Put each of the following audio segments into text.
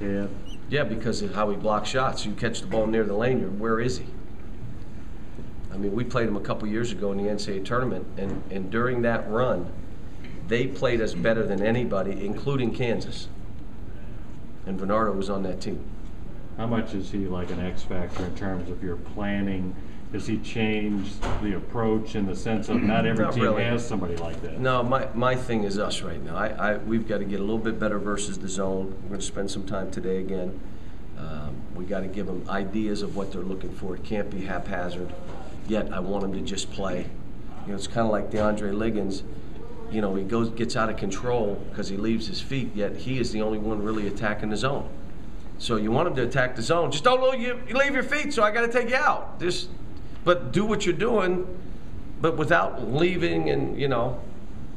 head? Yeah, because of how he blocks shots. You catch the ball near the lane, where is he? I mean, we played him a couple years ago in the NCAA tournament, and during that run, they played us better than anybody, including Kansas. And Varnado was on that team. How much is he like an X factor in terms of your planning? Does he change the approach in the sense of not every team really has somebody like that? No, my thing is us right now. We've got to get a little bit better versus the zone. We're going to spend some time today again. We got to give them ideas of what they're looking for. It can't be haphazard. Yet I want them to just play. You know, it's kind of like DeAndre Liggins. You know, he gets out of control because he leaves his feet. Yet he is the only one really attacking the zone. So you want him to attack the zone. Just don't you leave your feet. So I got to take you out. But do what you're doing, but without leaving, and you know.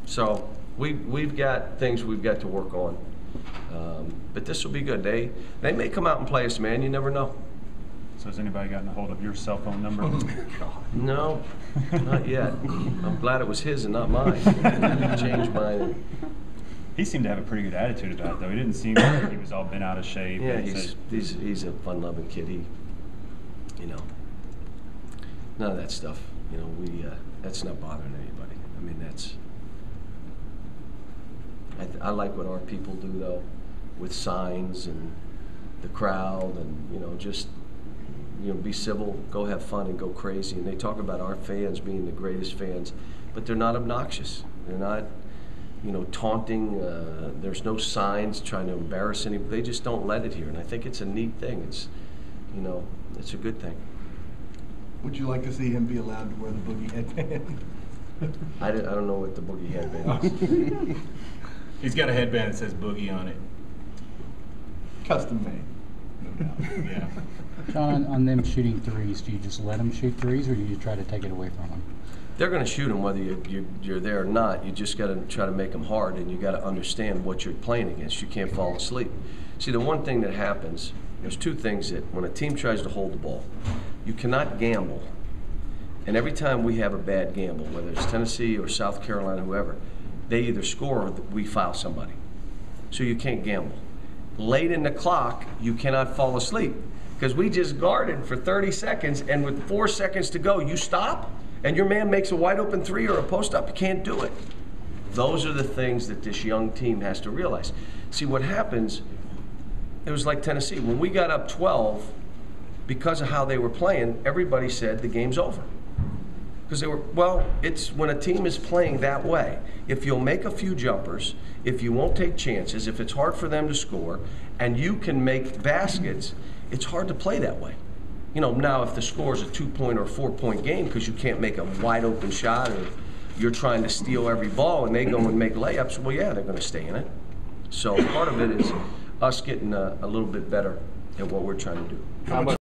So we've got things we've got to work on. But this will be good. They may come out and play us, man. You never know. So has anybody gotten a hold of your cell phone number? No, not yet. I'm glad it was his and not mine. Changed mine. He seemed to have a pretty good attitude about it, though. He didn't seem like he was all bent out of shape. Yeah, he's a fun-loving kid. You know, none of that stuff. You know, that's not bothering anybody. I mean, I like what our people do, though, with signs and the crowd, and you know, just. You know, be civil, go have fun, and go crazy. And they talk about our fans being the greatest fans, but they're not obnoxious. They're not, you know, taunting. There's no signs trying to embarrass anybody. They just don't let it here, and I think it's a neat thing. It's, you know, it's a good thing. Would you like to see him be allowed to wear the boogie headband? I don't know what the boogie headband is. He's got a headband that says boogie on it. Custom made. No doubt. Yeah. John, on them shooting threes, do you just let them shoot threes, or do you try to take it away from them? They're going to shoot them whether you're there or not. You just got to try to make them hard, and you got to understand what you're playing against. You can't fall asleep. See, the one thing that happens, there's two things that when a team tries to hold the ball, you cannot gamble. And every time we have a bad gamble, whether it's Tennessee or South Carolina, whoever, they either score or we foul somebody. So you can't gamble. Late in the clock, you cannot fall asleep. Because we just guarded for 30 seconds, and with 4 seconds to go, you stop, and your man makes a wide open three or a post up, you can't do it. Those are the things that this young team has to realize. See, what happens, it was like Tennessee. When we got up 12, because of how they were playing, everybody said the game's over. Because they were, well, it's when a team is playing that way, if you'll make a few jumpers, if you won't take chances, if it's hard for them to score, and you can make baskets, it's hard to play that way. You know, now if the score is a 2-point or 4-point game because you can't make a wide open shot, or you're trying to steal every ball and they go and make layups, well, yeah, they're going to stay in it. So part of it is us getting a little bit better at what we're trying to do.